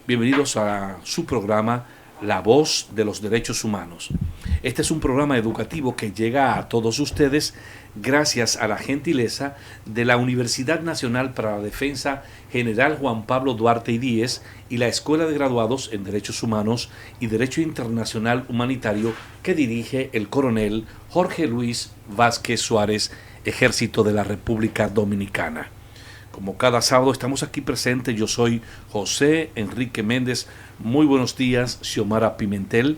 Bienvenidos a su programa La Voz de los Derechos Humanos. Este es un programa educativo que llega a todos ustedes gracias a la gentileza de la Universidad Nacional para la Defensa General Juan Pablo Duarte y Díez y la Escuela de Graduados en Derechos Humanos y Derecho Internacional Humanitario que dirige el coronel Jorge Luis Vázquez Suárez, Ejército de la República Dominicana. Como cada sábado estamos aquí presentes, yo soy José Enrique Méndez. Muy buenos días, Xiomara Pimentel.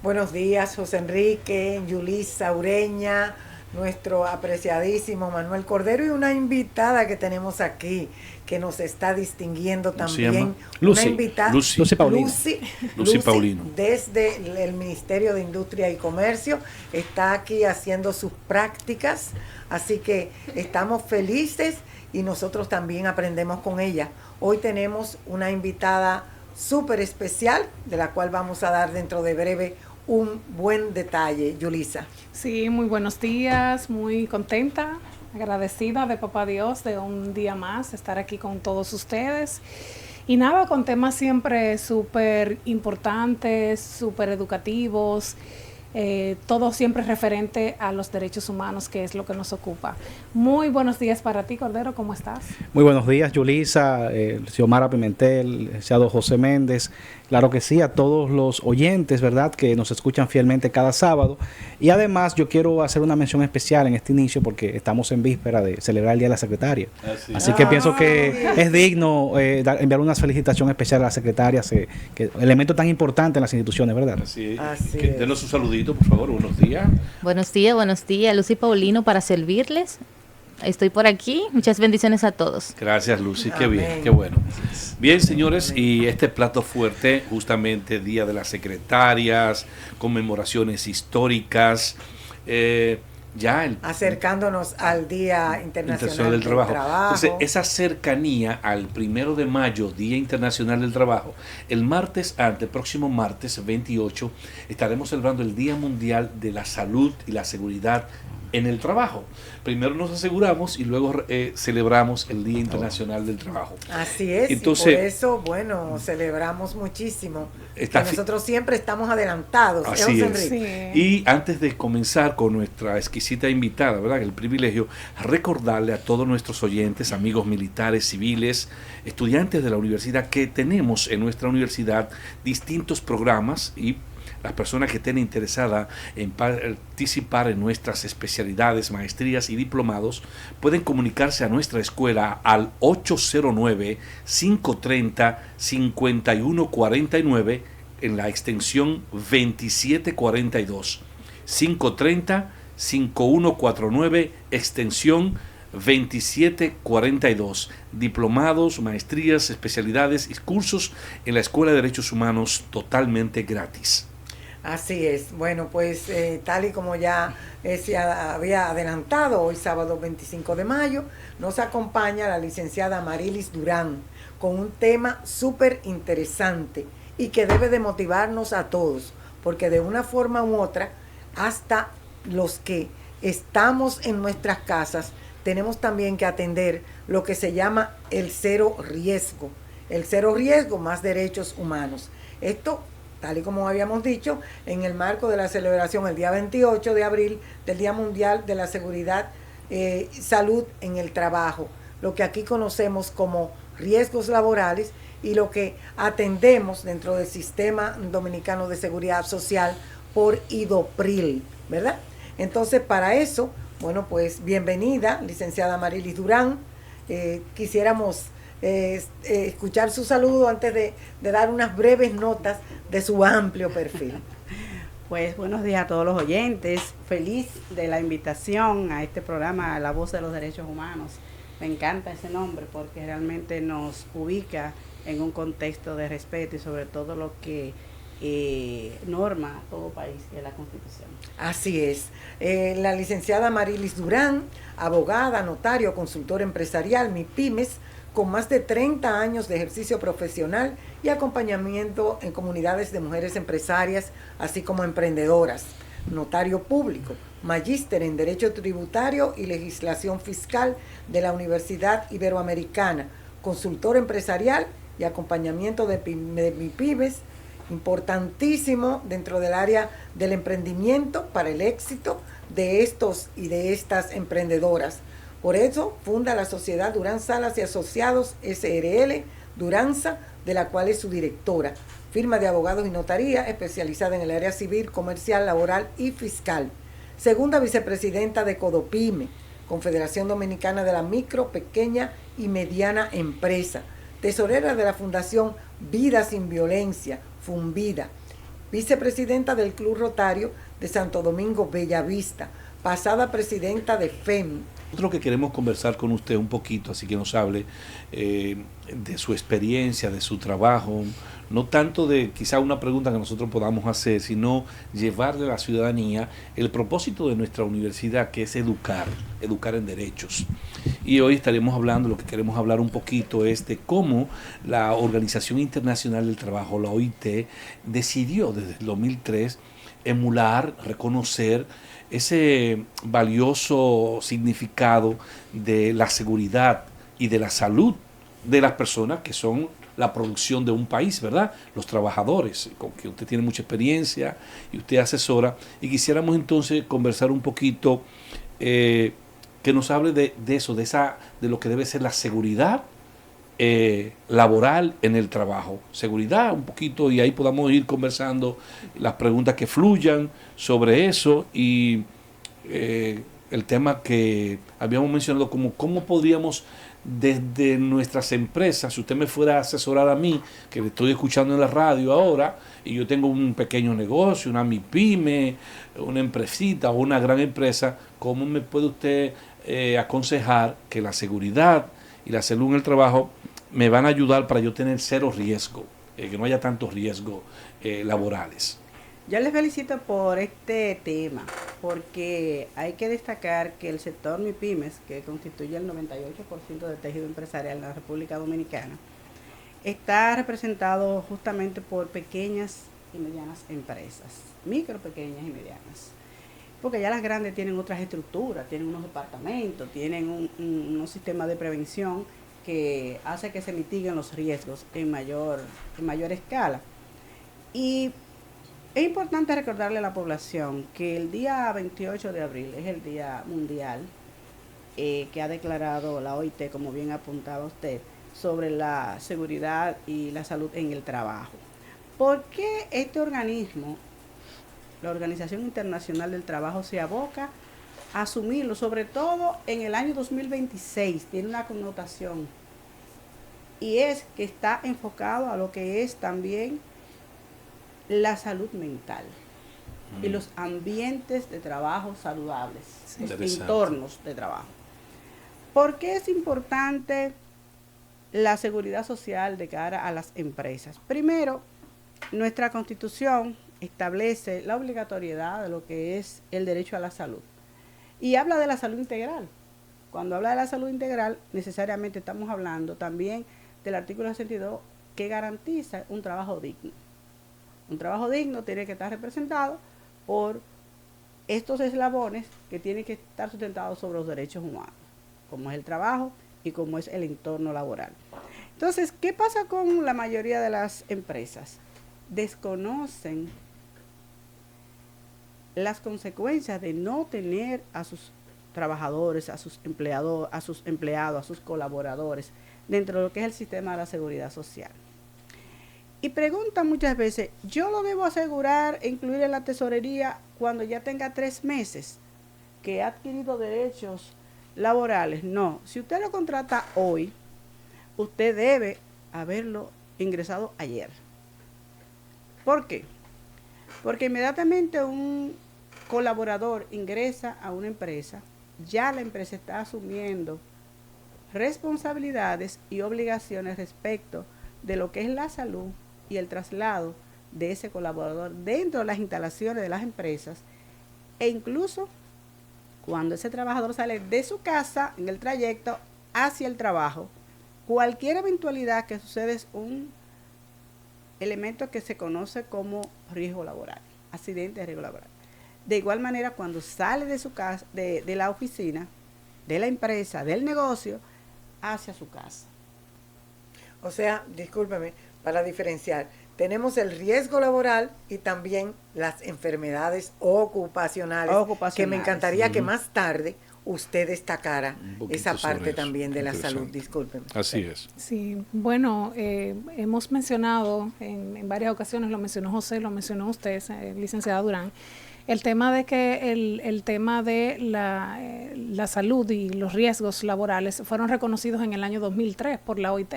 Buenos días, José Enrique, Yulisa Ureña, nuestro apreciadísimo Manuel Cordero y una invitada que tenemos aquí que nos está distinguiendo también. Lucy, una invitada, Lucy Paulino. Lucy Paulino. Desde el Ministerio de Industria y Comercio, está aquí haciendo sus prácticas, así que estamos felices y nosotros también aprendemos con ella. Hoy tenemos una invitada súper especial, de la cual vamos a dar dentro de breve un buen detalle, Yulisa. Sí, muy buenos días, muy contenta, agradecida de Papá Dios de un día más estar aquí con todos ustedes. Y nada, con temas siempre súper importantes, súper educativos, todo siempre referente a los derechos humanos, que es lo que nos ocupa. Muy buenos días para ti, Cordero, ¿cómo estás? Muy buenos días, Yulisa, Xiomara Pimentel, licenciado José Méndez. Claro que sí, a todos los oyentes, ¿verdad?, que nos escuchan fielmente cada sábado. Y además yo quiero hacer una mención especial en este inicio porque estamos en víspera de celebrar el Día de la Secretaria. Así que pienso que es digno enviar una felicitación especial a las secretarias, que elemento tan importante en las instituciones, ¿verdad? Así es. Denos un saludito, por favor. Buenos días. Buenos días. Lucy Paulino para servirles. Estoy por aquí. Muchas bendiciones a todos. Gracias, Lucy. Qué Amén. bien, qué bueno. Bien, señores, y este plato fuerte, justamente Día de las Secretarias, conmemoraciones históricas, acercándonos al Día Internacional del Trabajo. Entonces, esa cercanía al 1 de mayo, Día Internacional del Trabajo, el próximo martes 28, estaremos celebrando el Día Mundial de la Salud y la Seguridad en el trabajo. Primero nos aseguramos y luego celebramos el Día Internacional del Trabajo. Así es. Entonces, y por eso, bueno, celebramos muchísimo. Nosotros siempre estamos adelantados. Así es. Sí. Y antes de comenzar con nuestra exquisita invitada, ¿verdad?, el privilegio, recordarle a todos nuestros oyentes, amigos militares, civiles, estudiantes de la universidad, que tenemos en nuestra universidad distintos programas y las personas que estén interesadas en participar en nuestras especialidades, maestrías y diplomados pueden comunicarse a nuestra escuela al 809-530-5149 en la extensión 2742. 530-5149, extensión 2742. Diplomados, maestrías, especialidades y cursos en la Escuela de Derechos Humanos totalmente gratis. Así es. Bueno, pues tal y como ya se había adelantado, hoy sábado 25 de mayo, nos acompaña la licenciada Marilis Durán con un tema súper interesante y que debe de motivarnos a todos, porque de una forma u otra, hasta los que estamos en nuestras casas, tenemos también que atender lo que se llama el cero riesgo. El cero riesgo más derechos humanos. Esto, tal y como habíamos dicho, en el marco de la celebración el día 28 de abril del Día Mundial de la Seguridad y Salud en el Trabajo, lo que aquí conocemos como riesgos laborales y lo que atendemos dentro del Sistema Dominicano de Seguridad Social por IDOPRIL, ¿verdad? Entonces, para eso, bueno, pues bienvenida, licenciada Marilis Durán. Quisiéramos escuchar su saludo antes de dar unas breves notas de su amplio perfil. Pues buenos días a todos los oyentes, feliz de la invitación a este programa La Voz de los Derechos Humanos. Me encanta ese nombre porque realmente nos ubica en un contexto de respeto y sobre todo lo que norma todo país, que es la Constitución. Así es. La licenciada Marilis Durán, abogada, notario, consultor empresarial, MIPYMES, con más de 30 años de ejercicio profesional y acompañamiento en comunidades de mujeres empresarias, así como emprendedoras. Notario público, magíster en Derecho Tributario y Legislación Fiscal de la Universidad Iberoamericana, consultor empresarial y acompañamiento de MIPYMES, importantísimo dentro del área del emprendimiento para el éxito de estos y de estas emprendedoras. Por eso funda la Sociedad Durán Salas y Asociados SRL Duranza, de la cual es su directora, firma de abogados y notaría especializada en el área civil, comercial, laboral y fiscal. Segunda vicepresidenta de Codopyme, Confederación Dominicana de la Micro, Pequeña y Mediana Empresa. Tesorera de la Fundación Vida Sin Violencia, Funvida. Vicepresidenta del Club Rotario de Santo Domingo Bellavista. Pasada presidenta de FEM. Nosotros que queremos conversar con usted un poquito, así que nos hable de su experiencia, de su trabajo, no tanto de quizá una pregunta que nosotros podamos hacer, sino llevarle a la ciudadanía el propósito de nuestra universidad, que es educar en derechos. Y hoy estaremos hablando, lo que queremos hablar un poquito es de cómo la Organización Internacional del Trabajo, la OIT, decidió desde el 2003 emular, reconocer ese valioso significado de la seguridad y de la salud de las personas que son la producción de un país, ¿verdad? Los trabajadores, con que usted tiene mucha experiencia y usted asesora. Y quisiéramos entonces conversar un poquito, que nos hable de eso, de lo que debe ser la seguridad laboral en el trabajo. Seguridad un poquito, y ahí podamos ir conversando las preguntas que fluyan sobre eso y el tema que habíamos mencionado, como cómo podríamos desde nuestras empresas, si usted me fuera a asesorar a mí, que le estoy escuchando en la radio ahora, y yo tengo un pequeño negocio, una MIPYME, una empresita o una gran empresa, ¿cómo me puede usted aconsejar que la seguridad y la salud en el trabajo me van a ayudar para yo tener cero riesgo, que no haya tantos riesgos laborales? Yo les felicito por este tema, porque hay que destacar que el sector MIPYMES, que constituye el 98% del tejido empresarial en la República Dominicana, está representado justamente por pequeñas y medianas empresas, micro, pequeñas y medianas. Porque ya las grandes tienen otras estructuras, tienen unos departamentos, tienen un sistema de prevención que hace que se mitiguen los riesgos en mayor escala. Y es importante recordarle a la población que el día 28 de abril es el Día Mundial que ha declarado la OIT, como bien apuntaba usted, sobre la seguridad y la salud en el trabajo. ¿Por qué este organismo, la Organización Internacional del Trabajo, se aboca a asumirlo, sobre todo en el año 2026? Tiene una connotación, y es que está enfocado a lo que es también la salud mental y los ambientes de trabajo saludables, los entornos de trabajo. ¿Por qué es importante la seguridad social de cara a las empresas? Primero, nuestra Constitución establece la obligatoriedad de lo que es el derecho a la salud y habla de la salud integral. Cuando habla de la salud integral, necesariamente estamos hablando también del artículo 62, que garantiza un trabajo digno. Un trabajo digno tiene que estar representado por estos eslabones que tienen que estar sustentados sobre los derechos humanos, como es el trabajo y como es el entorno laboral. Entonces, ¿qué pasa con la mayoría de las empresas? Desconocen las consecuencias de no tener a sus trabajadores, a sus empleados, a sus colaboradores dentro de lo que es el sistema de la seguridad social. Y preguntan muchas veces, ¿yo lo debo asegurar e incluir en la tesorería cuando ya tenga 3 meses que ha adquirido derechos laborales? No, si usted lo contrata hoy, usted debe haberlo ingresado ayer. ¿Por qué? Porque inmediatamente un colaborador ingresa a una empresa, ya la empresa está asumiendo responsabilidades y obligaciones respecto de lo que es la salud y el traslado de ese colaborador dentro de las instalaciones de las empresas, e incluso cuando ese trabajador sale de su casa en el trayecto hacia el trabajo, cualquier eventualidad que sucede es un elemento que se conoce como riesgo laboral, accidente de riesgo laboral. De igual manera, cuando sale de su casa, de la oficina, de la empresa, del negocio, hacia su casa. O sea, discúlpeme, para diferenciar, tenemos el riesgo laboral y también las enfermedades ocupacionales, que me encantaría que más tarde usted destacara esa parte también de la salud. Discúlpeme. Así es. Sí, bueno, hemos mencionado en varias ocasiones, lo mencionó José, lo mencionó usted, licenciada Durán, el tema de que el tema de la salud y los riesgos laborales fueron reconocidos en el año 2003 por la OIT.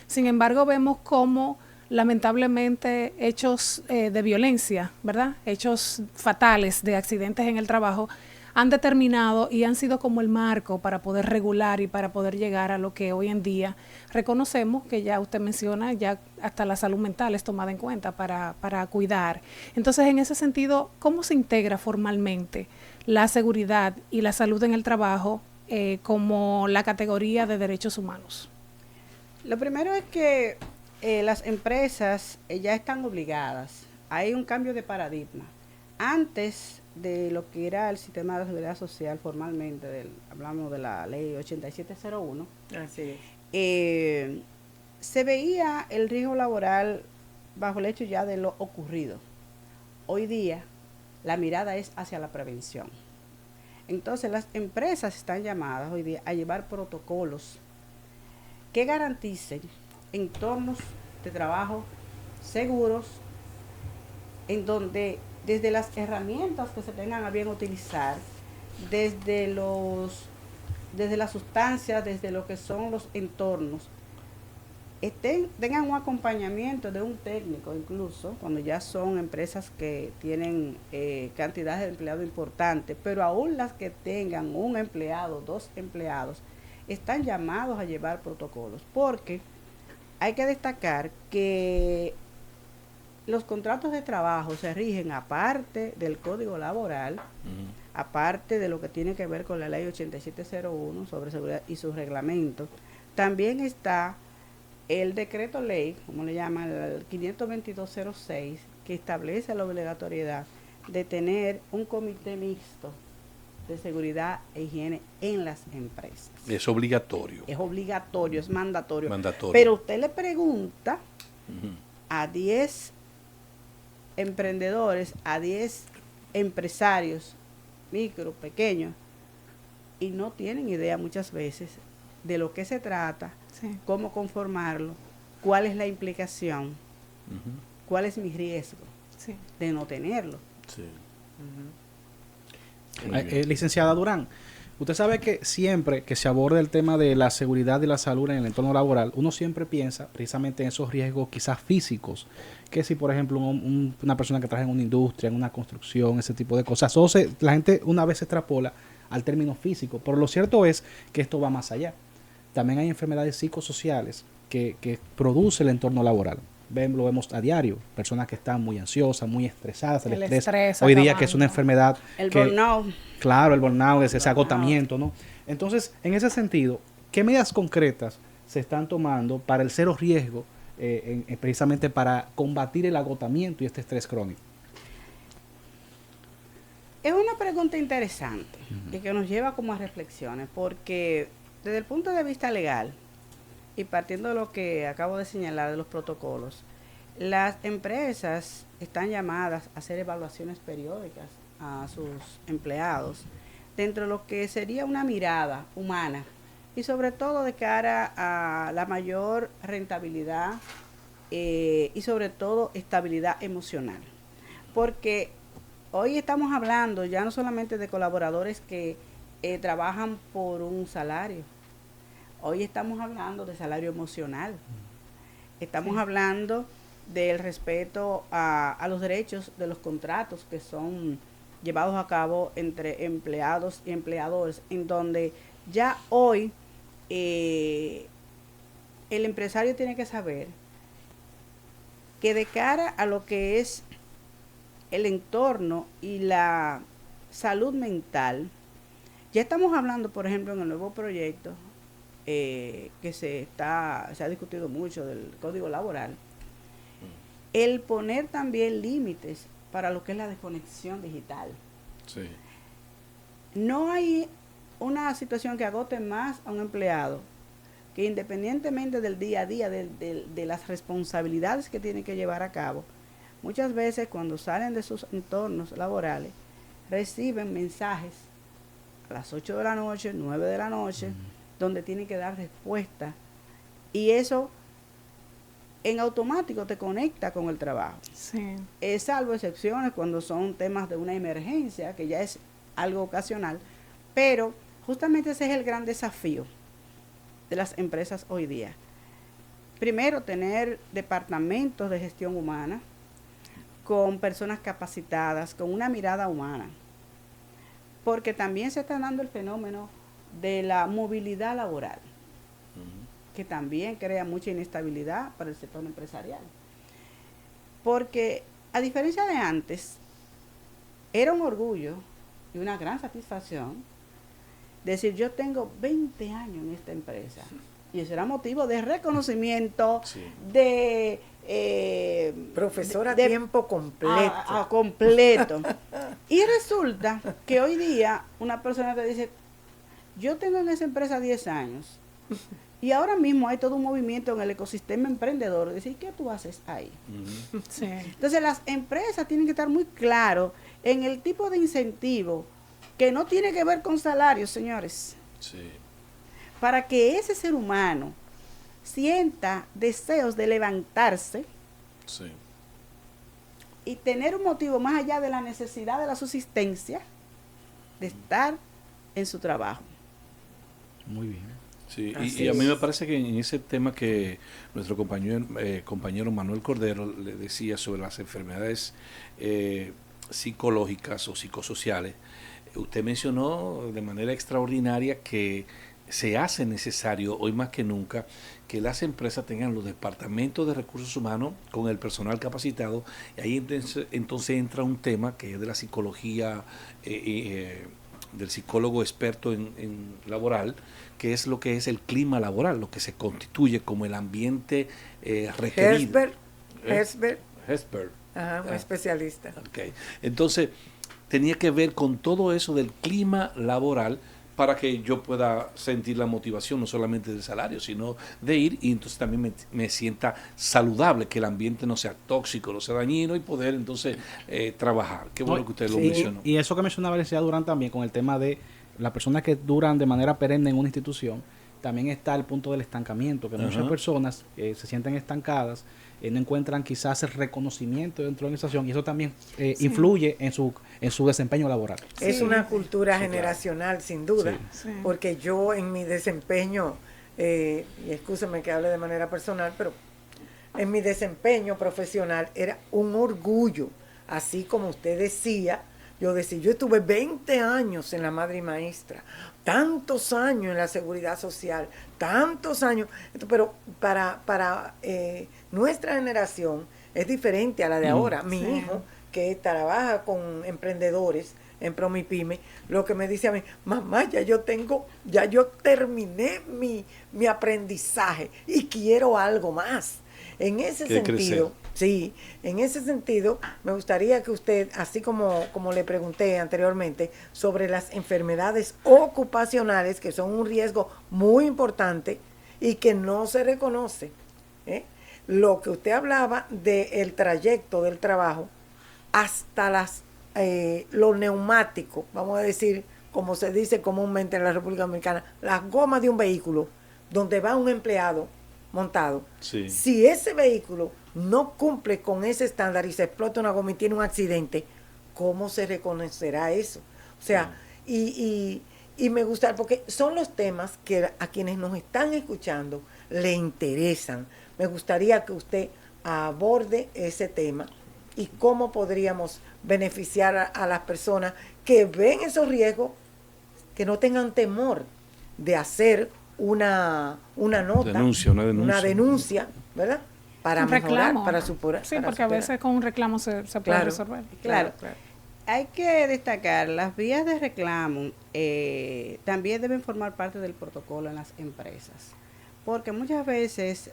Sin embargo, vemos cómo lamentablemente hechos de violencia, ¿verdad? Hechos fatales de accidentes en el trabajo han determinado y han sido como el marco para poder regular y para poder llegar a lo que hoy en día reconocemos, que ya usted menciona, ya hasta la salud mental es tomada en cuenta para cuidar. Entonces, en ese sentido, ¿cómo se integra formalmente la seguridad y la salud en el trabajo como la categoría de derechos humanos? Lo primero es que las empresas ya están obligadas. Hay un cambio de paradigma. Antes de lo que era el sistema de seguridad social formalmente, hablamos de la ley 8701, así es. Se veía el riesgo laboral bajo el hecho ya de lo ocurrido. Hoy día la mirada es hacia la prevención. Entonces las empresas están llamadas hoy día a llevar protocolos que garanticen entornos de trabajo seguros, en donde desde las herramientas que se tengan a bien utilizar, desde las sustancias, desde lo que son los entornos, tengan un acompañamiento de un técnico, incluso cuando ya son empresas que tienen cantidades de empleados importantes, pero aún las que tengan un empleado, 2 empleados, están llamados a llevar protocolos, porque hay que destacar que los contratos de trabajo se rigen aparte del Código Laboral, aparte de lo que tiene que ver con la Ley 8701 sobre seguridad y sus reglamentos. También está el decreto ley, como le llaman, el 52206, que establece la obligatoriedad de tener un comité mixto de seguridad e higiene en las empresas. Es obligatorio. Es obligatorio, es mandatorio. Mandatorio. Pero usted le pregunta a 10 emprendedores, a 10 empresarios, micro, pequeños, y no tienen idea muchas veces de lo que se trata, Sí. cómo conformarlo, cuál es la implicación, cuál es mi riesgo Sí. de no tenerlo. Sí. Licenciada Durán, usted sabe que siempre que se aborda el tema de la seguridad y la salud en el entorno laboral, uno siempre piensa precisamente en esos riesgos quizás físicos, que si por ejemplo una persona que trabaja en una industria, en una construcción, ese tipo de cosas, la gente una vez se extrapola al término físico, pero lo cierto es que esto va más allá. También hay enfermedades psicosociales que produce el entorno laboral. Lo vemos a diario, personas que están muy ansiosas, muy estresadas, el estrés hoy día, que es una enfermedad. El burnout. Claro, el burnout, ese agotamiento, ¿no? Entonces, en ese sentido, ¿qué medidas concretas se están tomando para el cero riesgo, precisamente para combatir el agotamiento y este estrés crónico? Es una pregunta interesante y que nos lleva como a reflexiones, porque desde el punto de vista legal, y partiendo de lo que acabo de señalar de los protocolos, las empresas están llamadas a hacer evaluaciones periódicas a sus empleados dentro de lo que sería una mirada humana y sobre todo de cara a la mayor rentabilidad y sobre todo estabilidad emocional. Porque hoy estamos hablando ya no solamente de colaboradores que trabajan por un salario. Hoy estamos hablando de salario emocional. Estamos hablando del respeto a los derechos de los contratos que son llevados a cabo entre empleados y empleadores, en donde ya hoy el empresario tiene que saber que de cara a lo que es el entorno y la salud mental, ya estamos hablando, por ejemplo, en el nuevo proyecto que se ha discutido mucho del Código Laboral, el poner también límites para lo que es la desconexión digital. Sí. No hay una situación que agote más a un empleado que independientemente del día a día, de las responsabilidades que tienen que llevar a cabo, muchas veces cuando salen de sus entornos laborales, reciben mensajes a las 8 de la noche, 9 de la noche, donde tienen que dar respuesta. Y eso en automático te conecta con el trabajo. Sí. Salvo excepciones cuando son temas de una emergencia, que ya es algo ocasional, pero justamente ese es el gran desafío de las empresas hoy día. Primero, tener departamentos de gestión humana con personas capacitadas, con una mirada humana, porque también se está dando el fenómeno de la movilidad laboral, que también crea mucha inestabilidad para el sector empresarial. Porque, a diferencia de antes, era un orgullo y una gran satisfacción decir, yo tengo 20 años en esta empresa. Y eso era motivo de reconocimiento, Sí. de... Profesora a tiempo completo. A completo. Y resulta que hoy día una persona te dice, yo tengo en esa empresa 10 años y ahora mismo hay todo un movimiento en el ecosistema emprendedor. Decir, ¿qué tú haces ahí? Sí. Entonces las empresas tienen que estar muy claros en el tipo de incentivo que no tiene que ver con salarios, señores. Sí. Para que ese ser humano sienta deseos de levantarse Sí. y tener un motivo más allá de la necesidad de la subsistencia, de estar en su trabajo. Muy bien. Sí, Así y a mí es. me parece que en ese tema que nuestro compañero Manuel Cordero le decía sobre las enfermedades psicológicas o psicosociales, usted mencionó de manera extraordinaria que se hace necesario hoy más que nunca que las empresas tengan los departamentos de recursos humanos con el personal capacitado, y ahí entonces entra un tema que es de la psicología, del psicólogo experto en laboral, que es lo que es el clima laboral, lo que se constituye como el ambiente requerido. Herzberg. Ajá, un especialista. Okay. Entonces, tenía que ver con todo eso del clima laboral para que yo pueda sentir la motivación no solamente del salario, sino de ir y entonces también me sienta saludable, que el ambiente no sea tóxico, no sea dañino y poder entonces trabajar. Qué bueno que usted lo mencionó. Y eso que mencionaba la licenciada Durán también con el tema de las personas que duran de manera perenne en una institución, también está el punto del estancamiento, que muchas personas se sienten estancadas, no encuentran quizás el reconocimiento dentro de la organización y eso también influye en su desempeño laboral. Es una cultura generacional, sin duda, Sí. porque yo en mi desempeño, y excúseme que hable de manera personal, pero en mi desempeño profesional era un orgullo, así como usted decía, yo estuve 20 años en la Madre y Maestra, tantos años en la Seguridad Social, tantos años, pero para nuestra generación es diferente a la de ahora. Mi hijo, que trabaja con emprendedores en Promipyme, lo que me dice a mí, mamá, ya yo terminé mi aprendizaje y quiero algo más. En ese sentido, sí, en ese sentido, me gustaría que usted, así como le pregunté anteriormente, sobre las enfermedades ocupacionales, que son un riesgo muy importante y que no se reconoce, lo que usted hablaba del trayecto del trabajo, hasta lo neumático, vamos a decir, como se dice comúnmente en la República Dominicana, las gomas de un vehículo, donde va un empleado montado. Sí. Si ese vehículo no cumple con ese estándar y se explota una goma y tiene un accidente, ¿cómo se reconocerá eso? O sea, y me gusta, porque son los temas que a quienes nos están escuchando le interesan. Me gustaría que usted aborde ese tema y cómo podríamos beneficiar a las personas que ven esos riesgos, que no tengan temor de hacer una nota, una denuncia, ¿verdad? Para Un mejorar, reclamo. para superar. Sí, para porque a superar. veces con un reclamo se puede resolver. Claro. Hay que destacar, las vías de reclamo también deben formar parte del protocolo en las empresas, porque muchas veces,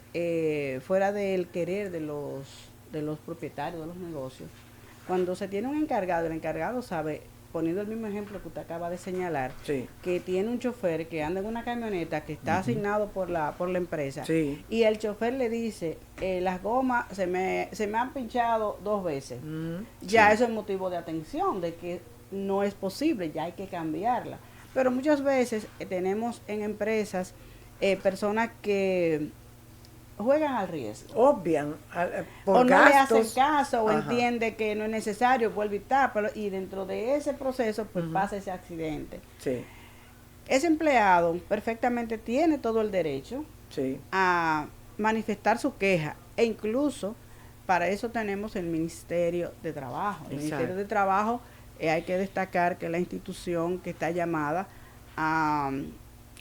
fuera del querer de los propietarios de los negocios, cuando se tiene un encargado, el encargado sabe poniendo el mismo ejemplo que usted acaba de señalar, Sí. que tiene un chofer que anda en una camioneta que está asignado por la empresa, Sí. y el chofer le dice, las gomas se me han pinchado 2 veces. Ya eso es motivo de atención, de que no es posible, ya hay que cambiarla. Pero muchas veces tenemos en empresas personas que juegan al riesgo. Obvian, por O no gastos. le hacen caso o Ajá. entiende que no es necesario, vuelve y tapa, y dentro de ese proceso pues pasa ese accidente. Sí, Ese empleado perfectamente tiene todo el derecho sí. a manifestar su queja, e incluso para eso tenemos el Ministerio de Trabajo. El Exacto. Ministerio de Trabajo, hay que destacar que es la institución que está llamada a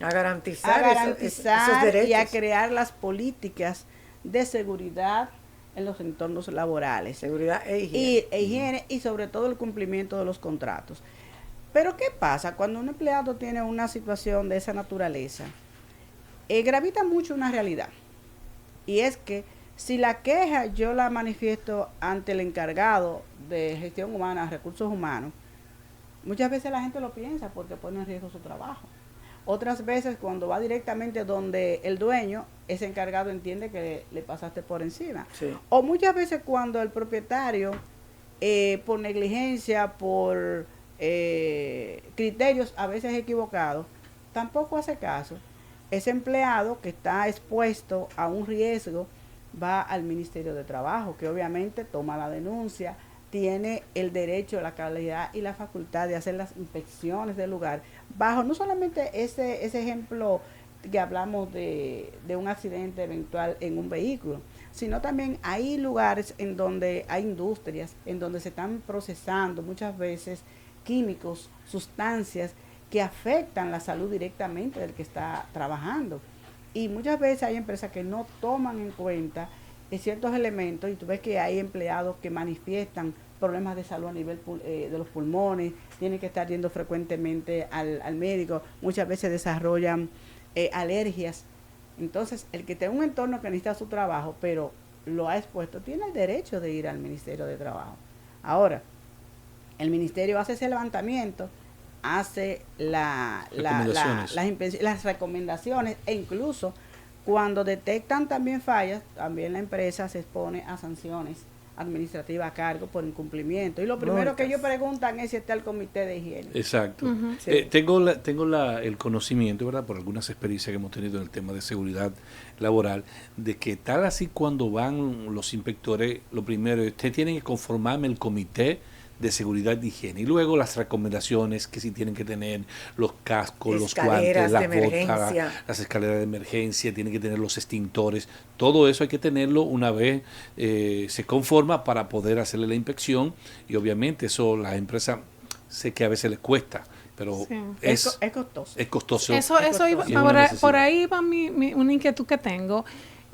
A garantizar, esos derechos. y a crear las políticas de seguridad en los entornos laborales. Seguridad e higiene. E higiene, y sobre todo el cumplimiento de los contratos. Pero ¿qué pasa cuando un empleado tiene una situación de esa naturaleza? Gravita mucho una realidad, y es que si la queja yo la manifiesto ante el encargado de gestión humana, recursos humanos, muchas veces la gente lo piensa porque pone en riesgo su trabajo. Otras veces cuando va directamente donde el dueño, ese encargado entiende que le pasaste por encima. Sí. O muchas veces cuando el propietario, por negligencia, por criterios a veces equivocados, tampoco hace caso. Ese empleado que está expuesto a un riesgo va al Ministerio de Trabajo, que obviamente toma la denuncia, tiene el derecho, la calidad y la facultad de hacer las inspecciones del lugar, bajo no solamente ese ejemplo que hablamos de un accidente eventual en un vehículo, sino también hay lugares en donde hay industrias, en donde se están procesando muchas veces químicos, sustancias que afectan la salud directamente del que está trabajando. Y muchas veces hay empresas que no toman en cuenta ciertos elementos, y tú ves que hay empleados que manifiestan problemas de salud a nivel de los pulmones, tienen que estar yendo frecuentemente al médico, muchas veces desarrollan alergias. Entonces, el que tenga un entorno que necesita su trabajo, pero lo ha expuesto, tiene el derecho de ir al Ministerio de Trabajo. Ahora, el ministerio hace ese levantamiento, hace las recomendaciones, e incluso cuando detectan también fallas, también la empresa se expone a sanciones administrativas a cargo por incumplimiento. Y lo primero que ellos preguntan es si está el comité de higiene. Exacto. Sí. Tengo el conocimiento, ¿verdad?, por algunas experiencias que hemos tenido en el tema de seguridad laboral, de que tal así cuando van los inspectores, lo primero, ustedes tienen que conformarme el comité de seguridad y higiene, y luego las recomendaciones que sí tienen que tener, los cascos, los guantes, las botas, las escaleras de emergencia, tienen que tener los extintores, todo eso hay que tenerlo una vez se conforma para poder hacerle la inspección, y obviamente eso la empresa sé que a veces les cuesta, pero sí, es costoso. Es costoso. Eso iba, Y es una por necesidad. ahí va una inquietud que tengo.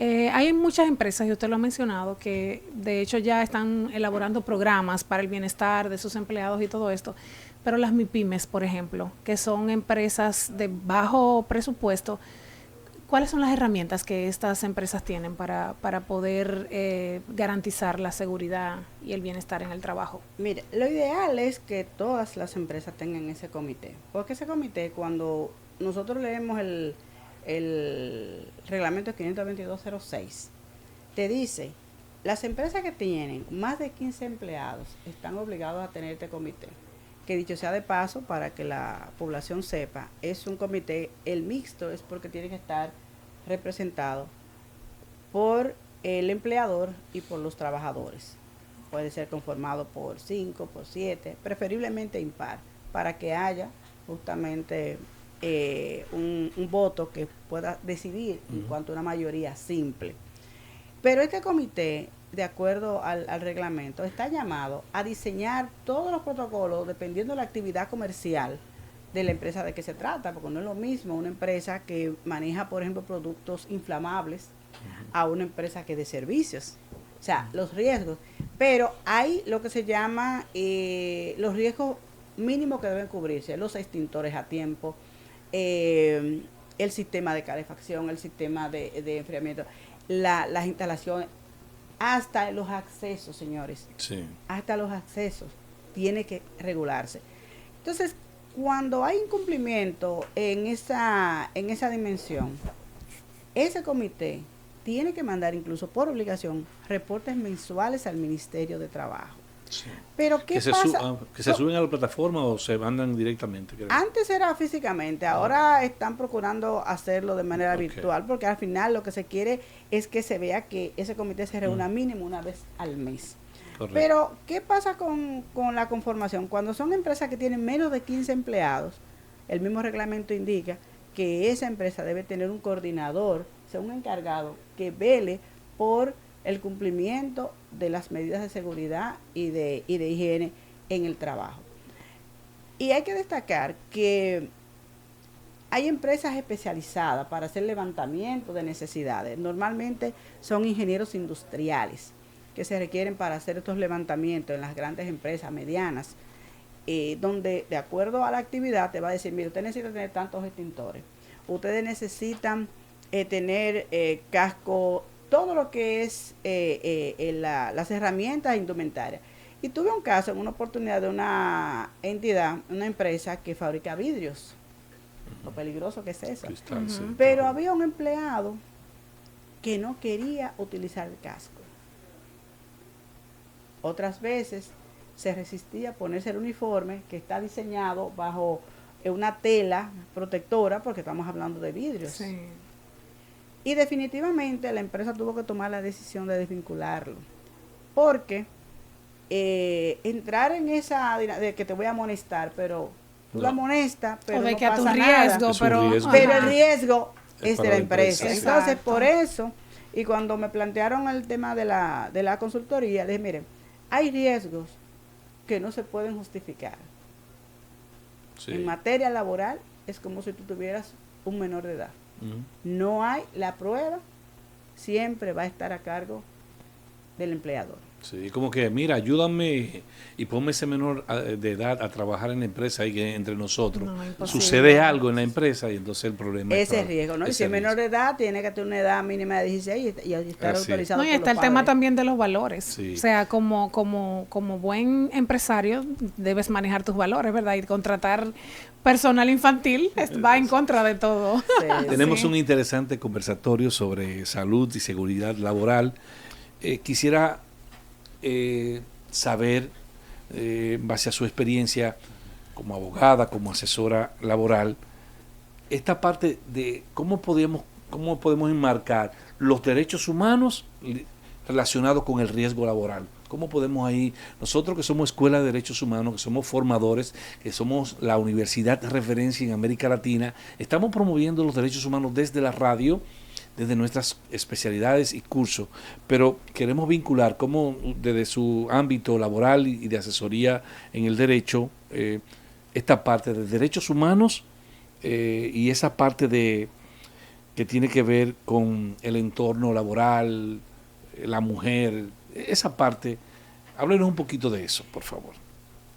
Hay muchas empresas, y usted lo ha mencionado, que de hecho ya están elaborando programas para el bienestar de sus empleados y todo esto, pero las MIPYMES, por ejemplo, que son empresas de bajo presupuesto, ¿cuáles son las herramientas que estas empresas tienen para poder garantizar la seguridad y el bienestar en el trabajo? Mire, lo ideal es que todas las empresas tengan ese comité, porque ese comité, cuando nosotros leemos el reglamento 52206, te dice, las empresas que tienen más de 15 empleados están obligados a tener este comité, que dicho sea de paso, para que la población sepa, es un comité, el mixto es porque tiene que estar representado por el empleador y por los trabajadores. Puede ser conformado por 5, por 7, preferiblemente impar, para que haya justamente un voto que pueda decidir en cuanto a una mayoría simple. Pero este comité, de acuerdo al reglamento, está llamado a diseñar todos los protocolos dependiendo de la actividad comercial de la empresa de que se trata, porque no es lo mismo una empresa que maneja, por ejemplo, productos inflamables a una empresa que de servicios. O sea, los riesgos. Pero hay lo que se llama los riesgos mínimos que deben cubrirse, los extintores a tiempo, el sistema de calefacción, el sistema de enfriamiento, las instalaciones, hasta los accesos, señores. Sí. Hasta los accesos tiene que regularse. Entonces, cuando hay incumplimiento en esa dimensión, ese comité tiene que mandar incluso por obligación reportes mensuales al Ministerio de Trabajo. Sí. Pero ¿qué pasa? ¿Que se suben a la plataforma o se mandan directamente? Creo. Antes era físicamente, ahora están procurando hacerlo de manera virtual, porque al final lo que se quiere es que se vea que ese comité se reúna mínimo una vez al mes. Correcto. Pero, ¿qué pasa con la conformación? Cuando son empresas que tienen menos de 15 empleados, el mismo reglamento indica que esa empresa debe tener un coordinador, o sea, un encargado que vele por el cumplimiento de las medidas de seguridad y de higiene en el trabajo. Y hay que destacar que hay empresas especializadas para hacer levantamiento de necesidades. Normalmente son ingenieros industriales que se requieren para hacer estos levantamientos en las grandes empresas medianas, donde de acuerdo a la actividad te va a decir, mire, usted necesita tener tantos extintores, ustedes necesitan tener casco, todo lo que es las herramientas indumentarias. Y tuve un caso en una oportunidad de una entidad, una empresa que fabrica vidrios. Lo peligroso que es eso. Pero había un empleado que no quería utilizar el casco. Otras veces se resistía a ponerse el uniforme que está diseñado bajo una tela protectora, porque estamos hablando de vidrios. Sí. Y definitivamente la empresa tuvo que tomar la decisión de desvincularlo, porque entrar en esa de que te voy a amonestar, pero tú la amonestas, pero de no que pasa a tu nada. riesgo, pero el riesgo es de la empresa. Sí. Entonces, Exacto. por eso, y cuando me plantearon el tema de la consultoría, les dije, miren, hay riesgos que no se pueden justificar. Sí. En materia laboral es como si tú tuvieras un menor de edad. No hay la prueba, siempre va a estar a cargo del empleador. Sí, como que, mira, ayúdame y ponme ese menor de edad a trabajar en la empresa y que entre nosotros sucede algo en la empresa y entonces el problema ese riesgo, ¿no? Y si es menor de edad, tiene que tener una edad mínima de 16 y estar autorizado. No, y está el tema también de los valores. Sí. O sea, como buen empresario, debes manejar tus valores, ¿verdad? Y contratar personal infantil va en contra de todo. Sí, tenemos un interesante conversatorio sobre salud y seguridad laboral. Quisiera saber, en base a su experiencia como abogada, como asesora laboral, esta parte de cómo podemos enmarcar los derechos humanos relacionados con el riesgo laboral. ¿Cómo podemos ahí, nosotros que somos Escuela de Derechos Humanos, que somos formadores, que somos la universidad de referencia en América Latina, estamos promoviendo los derechos humanos desde la radio, desde nuestras especialidades y cursos, pero queremos vincular cómo desde su ámbito laboral y de asesoría en el derecho, esta parte de derechos humanos y esa parte que tiene que ver con el entorno laboral, la mujer, esa parte. Háblenos un poquito de eso, por favor.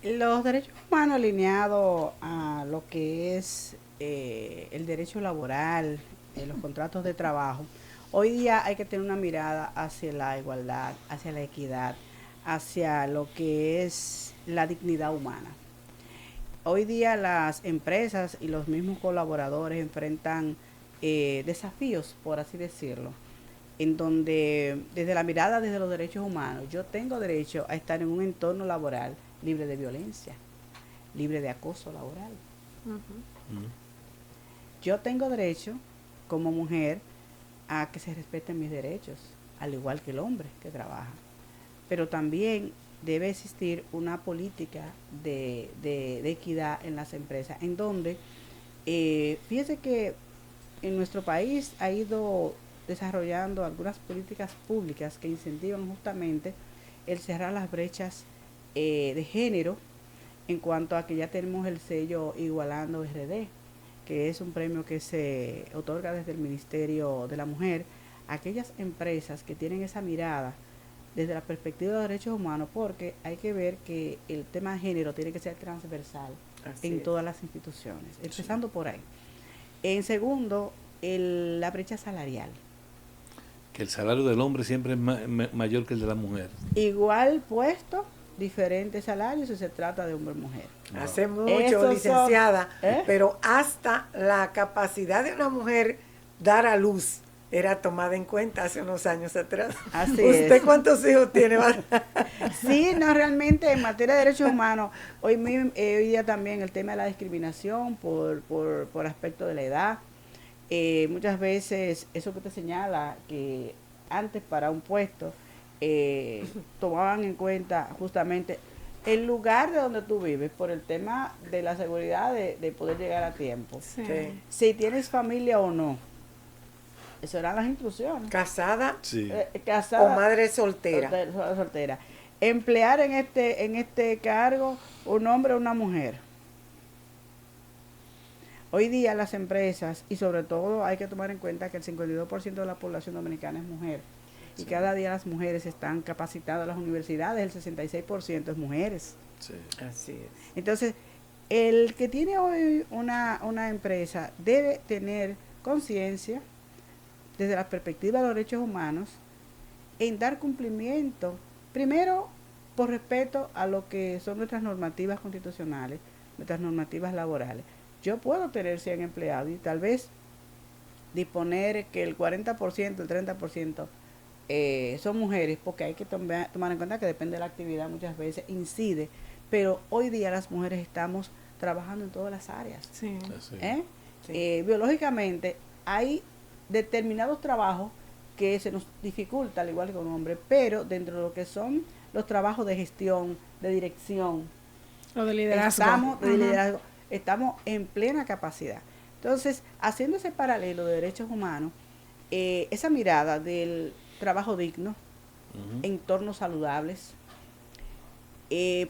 Los derechos humanos alineados a lo que es el derecho laboral, los contratos de trabajo, hoy día hay que tener una mirada hacia la igualdad, hacia la equidad, hacia lo que es la dignidad humana. Hoy día las empresas y los mismos colaboradores enfrentan desafíos, por así decirlo, en donde desde la mirada desde los derechos humanos, yo tengo derecho a estar en un entorno laboral libre de violencia, libre de acoso laboral. Yo tengo derecho como mujer a que se respeten mis derechos, al igual que el hombre que trabaja. Pero también debe existir una política de equidad en las empresas, en donde, fíjese que en nuestro país ha ido desarrollando algunas políticas públicas que incentivan justamente el cerrar las brechas de género, en cuanto a que ya tenemos el sello Igualando RD, que es un premio que se otorga desde el Ministerio de la Mujer a aquellas empresas que tienen esa mirada desde la perspectiva de derechos humanos, porque hay que ver que el tema de género tiene que ser transversal en todas las instituciones, empezando por ahí. En segundo, la brecha salarial. Que el salario del hombre siempre es mayor que el de la mujer. Igual puesto, diferentes salarios si se trata de hombre o mujer. Hace mucho, Estos licenciada, son- pero hasta la capacidad de una mujer dar a luz era tomada en cuenta hace unos años atrás. Así ¿Usted es. cuántos hijos tiene? Sí, no, realmente en materia de derechos humanos, hoy día también el tema de la discriminación por aspecto de la edad. Muchas veces, eso que te señala, que antes para un puesto tomaban en cuenta justamente el lugar de donde tú vives por el tema de la seguridad de poder llegar a tiempo. Sí. Sí. Si tienes familia o no. Eso eran las instrucciones. Casada Sí. Casada o madre soltera. soltera. Emplear en este cargo un hombre o una mujer. Hoy día las empresas, y sobre todo hay que tomar en cuenta que el 52% de la población dominicana es mujer. Y cada día las mujeres están capacitadas en las universidades, el 66% es mujeres. Sí. Así es. Entonces, el que tiene hoy una empresa debe tener conciencia desde la perspectiva de los derechos humanos en dar cumplimiento, primero por respeto a lo que son nuestras normativas constitucionales, nuestras normativas laborales. Yo puedo tener 100 empleados y tal vez disponer que el 40%, el 30% son mujeres, porque hay que tomar en cuenta que depende de la actividad, muchas veces incide, pero hoy día las mujeres estamos trabajando en todas las áreas. Sí. Así. Sí. Biológicamente hay determinados trabajos que se nos dificulta, al igual que un hombre, pero dentro de lo que son los trabajos de gestión, de dirección, Lo de liderazgo. liderazgo, estamos en plena capacidad. Entonces, haciendo ese paralelo de derechos humanos, esa mirada del trabajo digno, entornos saludables,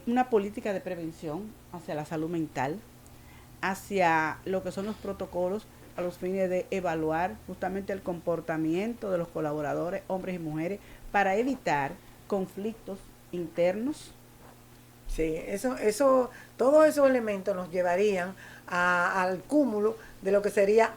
una política de prevención hacia la salud mental, hacia lo que son los protocolos a los fines de evaluar justamente el comportamiento de los colaboradores, hombres y mujeres, para evitar conflictos internos. Sí, todos esos elementos nos llevarían al cúmulo de lo que sería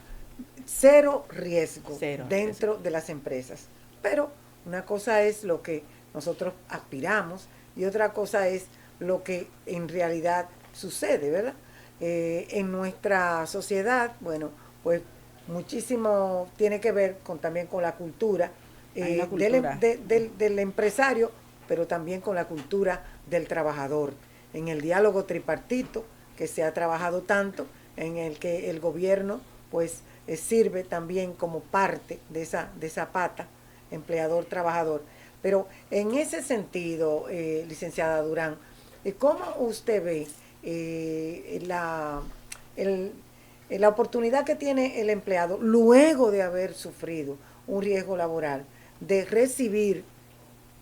cero riesgo dentro de las empresas. Pero una cosa es lo que nosotros aspiramos y otra cosa es lo que en realidad sucede, ¿verdad? En nuestra sociedad, bueno, pues muchísimo tiene que ver también con la cultura, del empresario, pero también con la cultura del trabajador. En el diálogo tripartito que se ha trabajado tanto, en el que el gobierno pues sirve también como parte de esa pata, empleador-trabajador. Pero en ese sentido, licenciada Durán, ¿cómo usted ve la oportunidad que tiene el empleado luego de haber sufrido un riesgo laboral de recibir,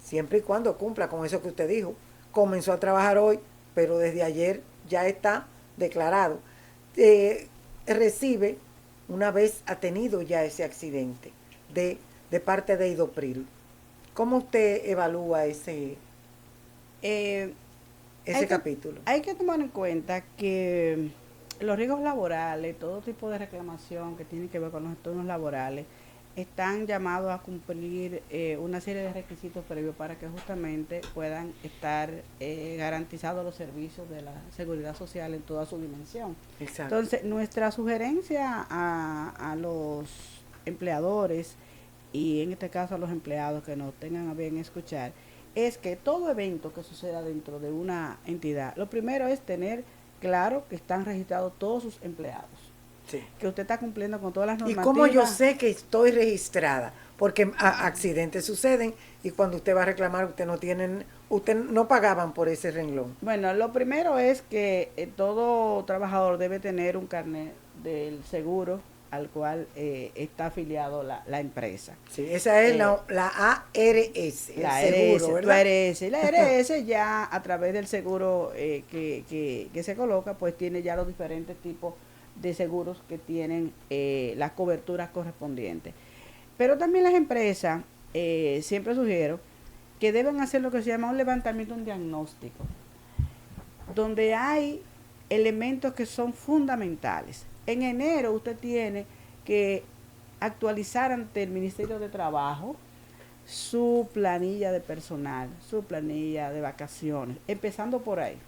siempre y cuando cumpla con eso que usted dijo, comenzó a trabajar hoy, pero desde ayer ya está declarado, recibe una vez ha tenido ya ese accidente de parte de IDOPRIL? ¿Cómo usted evalúa ese capítulo? Hay que tomar en cuenta que los riesgos laborales, todo tipo de reclamación que tiene que ver con los entornos laborales, están llamados a cumplir una serie de requisitos previos para que justamente puedan estar garantizados los servicios de la seguridad social en toda su dimensión. Exacto. Entonces, nuestra sugerencia a los empleadores y en este caso a los empleados que nos tengan a bien escuchar, es que todo evento que suceda dentro de una entidad, lo primero es tener claro que están registrados todos sus empleados. Sí. Que usted está cumpliendo con todas las ¿Y normativas. cómo yo sé que estoy registrada? Porque accidentes suceden y cuando usted va a reclamar, usted no pagaban por ese renglón. Bueno, lo primero es que todo trabajador debe tener un carnet del seguro al cual está afiliado la empresa. Sí, esa es la ARS, La el seguro, ARS, ¿verdad? la ARS ya a través del seguro que se coloca, pues tiene ya los diferentes tipos de seguros que tienen las coberturas correspondientes. Pero también las empresas, siempre sugiero, que deben hacer lo que se llama un levantamiento, un diagnóstico, donde hay elementos que son fundamentales. En enero usted tiene que actualizar ante el Ministerio de Trabajo su planilla de personal, su planilla de vacaciones, empezando por ahí.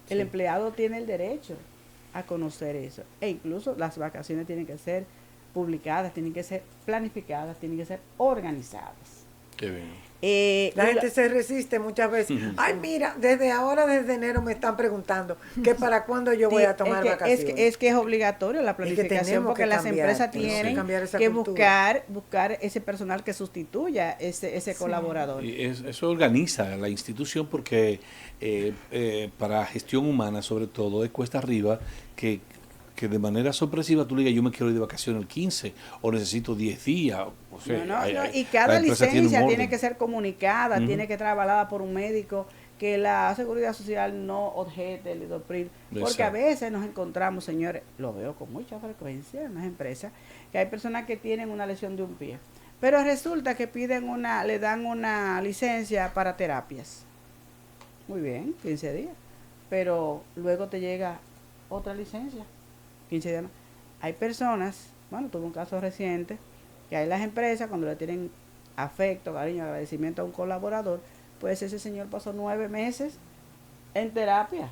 El empleado tiene el derecho a conocer eso, e incluso las vacaciones tienen que ser publicadas, tienen que ser planificadas, tienen que ser organizadas. Qué bien. La gente se resiste muchas veces. Ay, mira, desde enero me están preguntando que para cuándo yo voy a tomar vacaciones. Es que es obligatorio la planificación porque las empresas tienen que buscar ese personal que sustituya ese colaborador. Y eso organiza la institución porque para gestión humana, sobre todo, es cuesta arriba que de manera sorpresiva tú le digas yo me quiero ir de vacaciones el 15 o necesito 10 días. O sea, y cada licencia tiene que ser comunicada, tiene que estar avalada por un médico, que la Seguridad Social no objete el IDOPRIL, porque a veces nos encontramos, señores, lo veo con mucha frecuencia en las empresas, que hay personas que tienen una lesión de un pie, pero resulta que le dan una licencia para terapias. Muy bien, 15 días, pero luego te llega otra licencia. 15 días. Hay personas, bueno, tuve un caso reciente, que hay las empresas cuando le tienen afecto, cariño, agradecimiento a un colaborador, pues ese señor pasó 9 meses en terapia.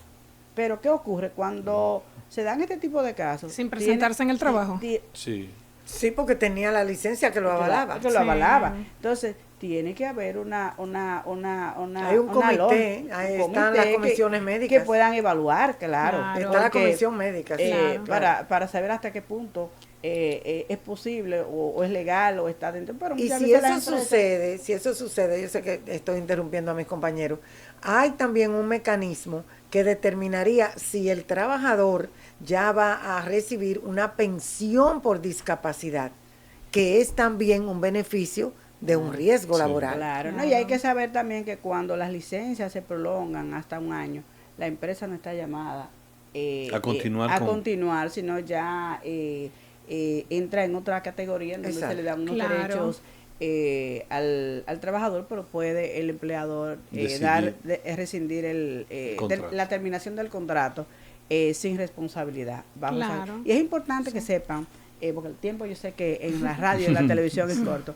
Pero ¿qué ocurre cuando se dan este tipo de casos? Sin presentarse en el trabajo. Sí, porque tenía la licencia que lo avalaba. Que lo avalaba. Entonces, tiene que haber hay un comité, ahí están las comisiones médicas que puedan evaluar, claro. Está la comisión médica, para saber hasta qué punto es posible o es legal o está dentro. Pero y si eso sucede, yo sé que estoy interrumpiendo a mis compañeros, hay también un mecanismo que determinaría si el trabajador ya va a recibir una pensión por discapacidad, que es también un beneficio de un riesgo laboral. Claro, ¿no? Y hay que saber también que cuando las licencias se prolongan hasta un año, la empresa no está llamada a continuar, sino ya entra en otra categoría en donde se le dan unos derechos al trabajador, pero puede el empleador rescindir la terminación del contrato sin responsabilidad. Y es importante que sepan, porque el tiempo yo sé que en la radio y en la televisión es corto,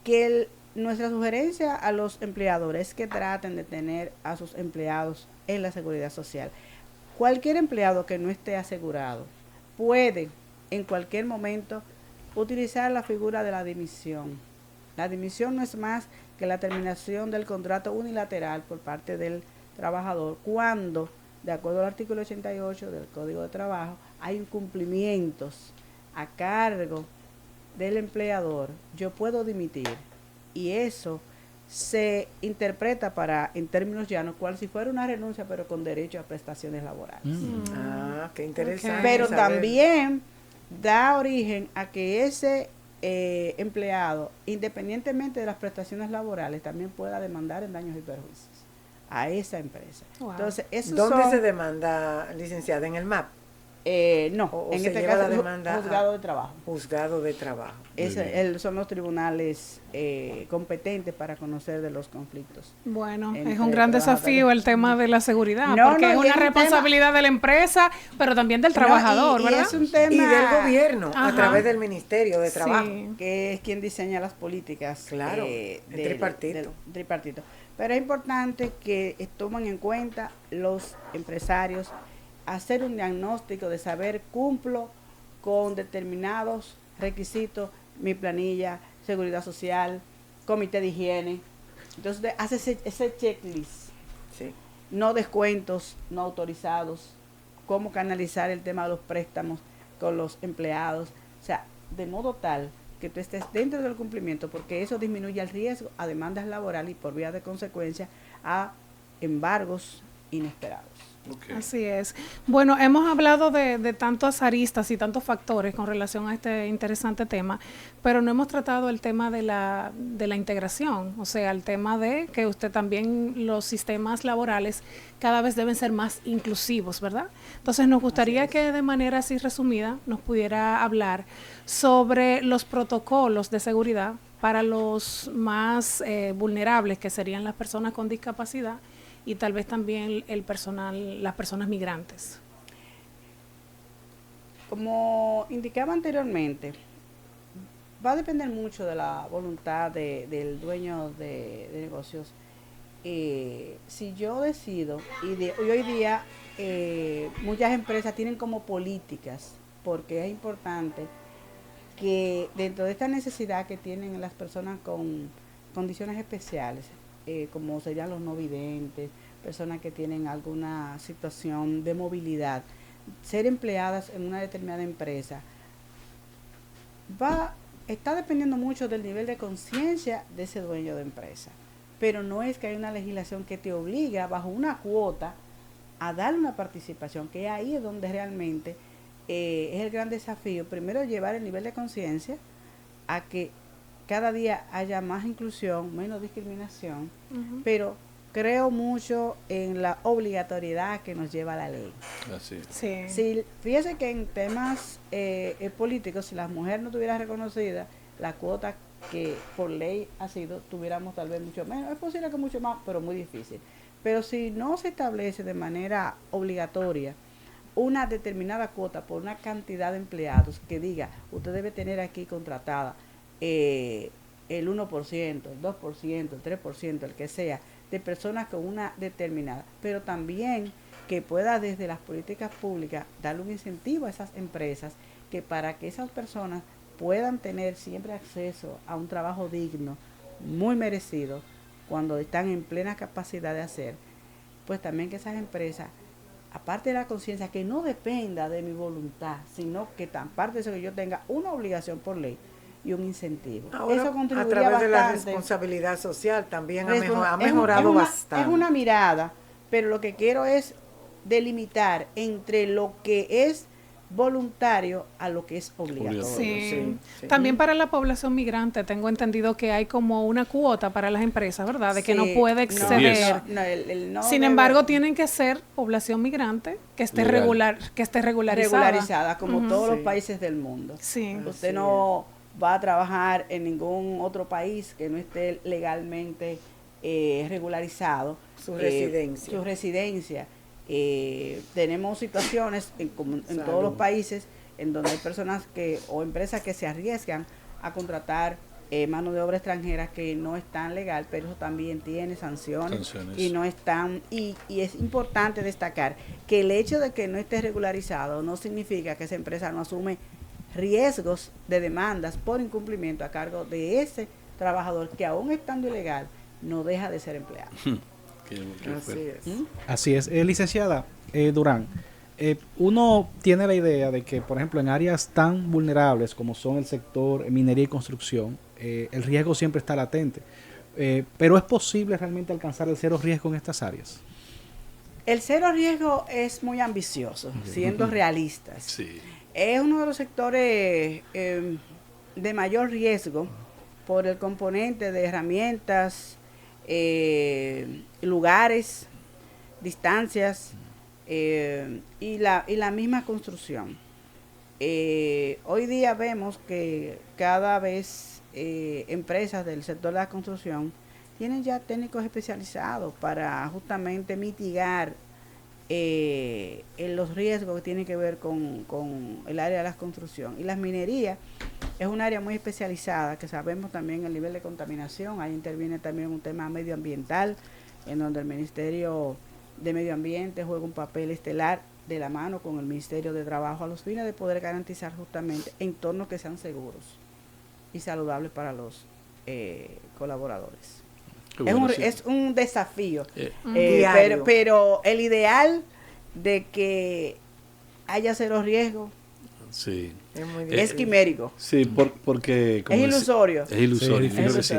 que nuestra sugerencia a los empleadores es que traten de tener a sus empleados en la seguridad social. Cualquier empleado que no esté asegurado puede en cualquier momento utilizar la figura de la dimisión. La dimisión no es más que la terminación del contrato unilateral por parte del trabajador cuando, de acuerdo al artículo 88 del Código de Trabajo, hay incumplimientos a cargo del empleador. Yo puedo dimitir y eso se interpreta en términos llanos cual si fuera una renuncia pero con derecho a prestaciones laborales. Qué interesante. Pero también da origen a que ese empleado, independientemente de las prestaciones laborales, también pueda demandar en daños y perjuicios a esa empresa. Entonces, ¿dónde se demanda, licenciada? ¿En el MAP? No, en este caso, la demanda juzgado de trabajo. Juzgado de trabajo. Son los tribunales competentes para conocer de los conflictos. Bueno, es un gran desafío el tema de la seguridad, porque es una responsabilidad de la empresa, pero también del trabajador, ¿verdad? Es un tema, y del gobierno, a través del Ministerio de Trabajo. Que es quien diseña las políticas. Claro, el tripartito. Pero es importante que tomen en cuenta los empresarios hacer un diagnóstico de saber cumplo con determinados requisitos, mi planilla, seguridad social, comité de higiene. Entonces hace ese checklist. Sí. No descuentos no autorizados, cómo canalizar el tema de los préstamos con los empleados, o sea, de modo tal que tú estés dentro del cumplimiento, porque eso disminuye el riesgo a demandas laborales y por vía de consecuencia a embargos inesperados. Así es. Bueno, hemos hablado de tantas aristas y tantos factores con relación a este interesante tema, pero no hemos tratado el tema de la integración, o sea, el tema de que usted también, los sistemas laborales cada vez deben ser más inclusivos, ¿verdad? Entonces nos gustaría que de manera así resumida nos pudiera hablar sobre los protocolos de seguridad para los más vulnerables, que serían las personas con discapacidad, y tal vez también el personal, las personas migrantes. Como indicaba anteriormente, Va a depender mucho de la voluntad del dueño de negocios. Si yo decido, y hoy día muchas empresas tienen como políticas, porque es importante que dentro de esta necesidad que tienen las personas con condiciones especiales, como serían los no videntes, personas que tienen alguna situación de movilidad, ser empleadas en una determinada empresa, está dependiendo mucho del nivel de conciencia de ese dueño de empresa. Pero no es que hay una legislación que te obliga bajo una cuota a darle una participación, que ahí es donde realmente es el gran desafío. Primero, llevar el nivel de conciencia a que cada día haya más inclusión, menos discriminación, pero creo mucho en la obligatoriedad que nos lleva la ley. Así. Sí. Si, fíjese que en temas políticos, si la mujer no tuviera reconocida la cuota que por ley ha sido, tuviéramos tal vez mucho menos. Es posible que mucho más, pero muy difícil. Pero si no se establece de manera obligatoria una determinada cuota por una cantidad de empleados que diga, usted debe tener aquí contratada el 1%, el 2%, el 3%, el que sea, de personas con una determinada, pero también que pueda desde las políticas públicas darle un incentivo a esas empresas, que para que esas personas puedan tener siempre acceso a un trabajo digno, muy merecido, cuando están en plena capacidad de hacer, pues también que esas empresas, aparte de la conciencia, que no dependa de mi voluntad, sino que aparte de eso, que yo tenga una obligación por ley y un incentivo. Ahora, eso contribuye a través de la bastante. responsabilidad social también ha mejorado bastante. Es una mirada, pero lo que quiero es delimitar entre lo que es voluntario a lo que es obligatorio. Sí. También para la población migrante tengo entendido que hay como una cuota para las empresas, ¿verdad? De que no puede exceder. Sin embargo, tienen que ser población migrante que esté regularizada como todos los países del mundo. Sí. Usted no va a trabajar en nningún otro país que no esté legalmente regularizado su residencia. Tenemos situaciones en todos los países en donde hay personas o empresas que se arriesgan a contratar mano de obra extranjera que no es tan legal, pero eso también tiene sanciones. Y no están y es importante destacar que el hecho de que no esté regularizado no significa que esa empresa no asume riesgos de demandas por incumplimiento a cargo de ese trabajador que, aún estando ilegal, no deja de ser empleado. Así es. Licenciada Durán, uno tiene la idea de que, por ejemplo, en áreas tan vulnerables como son el sector minería y construcción, el riesgo siempre está latente. Pero ¿es posible realmente alcanzar el cero riesgo en estas áreas? El cero riesgo es muy ambicioso, siendo realistas. Sí. Es uno de los sectores de mayor riesgo por el componente de herramientas, lugares, distancias y la misma construcción. Hoy día vemos que cada vez empresas del sector de la construcción tienen ya técnicos especializados para justamente mitigar los riesgos que tienen que ver con el área de la construcción. Y la minería es un área muy especializada, que sabemos también el nivel de contaminación. Ahí interviene también un tema medioambiental, en donde el Ministerio de Medio Ambiente juega un papel estelar de la mano con el Ministerio de Trabajo a los fines de poder garantizar justamente entornos que sean seguros y saludables para los colaboradores. Bueno, es un desafío, pero el ideal de que haya cero riesgo es quimérico. Sí, porque es ilusorio. Es ilusorio. Sí.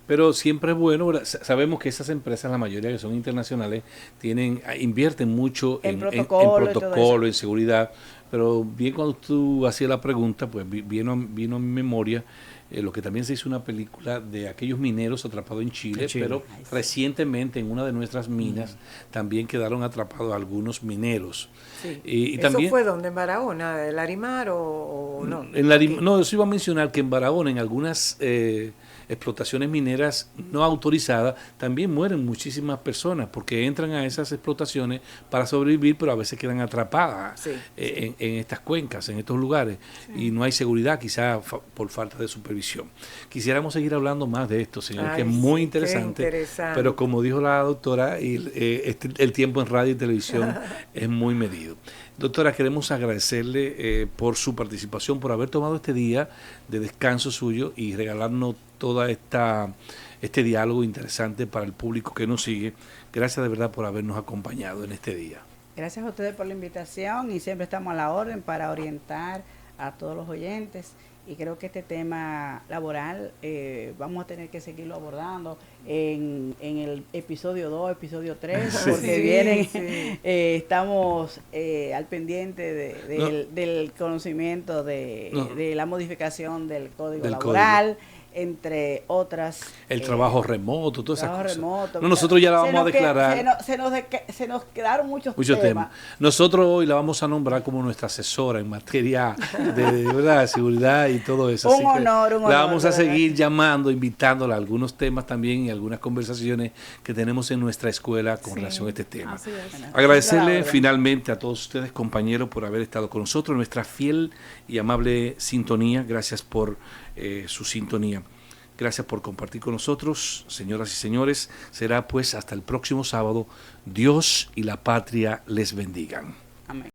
Pero siempre es bueno, sabemos que esas empresas, la mayoría que son internacionales, invierten mucho en protocolo, en seguridad, pero bien cuando tú hacías la pregunta, pues vino a mi memoria lo que también se hizo una película de aquellos mineros atrapados en Chile, pero recientemente en una de nuestras minas también quedaron atrapados algunos mineros. Sí. Y ¿Eso también, fue donde, en Barahona, el Larimar o no? No, eso iba a mencionar que en Barahona, en algunas explotaciones mineras no autorizadas, también mueren muchísimas personas porque entran a esas explotaciones para sobrevivir, pero a veces quedan atrapadas en estas cuencas, en estos lugares, y no hay seguridad, quizá por falta de supervisión. Quisiéramos seguir hablando más de esto, señor, que es muy interesante, pero como dijo la doctora, el tiempo en radio y televisión es muy medido. Doctora, queremos agradecerle por su participación, por haber tomado este día de descanso suyo y regalarnos toda este diálogo interesante para el público que nos sigue. Gracias de verdad por habernos acompañado en este día. Gracias a ustedes por la invitación y siempre estamos a la orden para orientar a todos los oyentes. Y creo que este tema laboral vamos a tener que seguirlo abordando en el episodio 2, episodio 3, porque estamos al pendiente del conocimiento de la modificación del Código Laboral, entre otras. El trabajo remoto, todas esas cosas. Remoto, nosotros ya la vamos a declarar. Se nos quedaron muchos temas. Nosotros hoy la vamos a nombrar como nuestra asesora en materia de ¿verdad? Seguridad y todo eso. Un honor. La vamos a seguir llamando, invitándola a algunos temas también y algunas conversaciones que tenemos en nuestra escuela con relación a este tema. Agradecerle finalmente a todos ustedes, compañeros, por haber estado con nosotros, nuestra fiel y amable sintonía. Gracias por su sintonía. Gracias por compartir con nosotros, señoras y señores. Será pues hasta el próximo sábado. Dios y la patria les bendigan.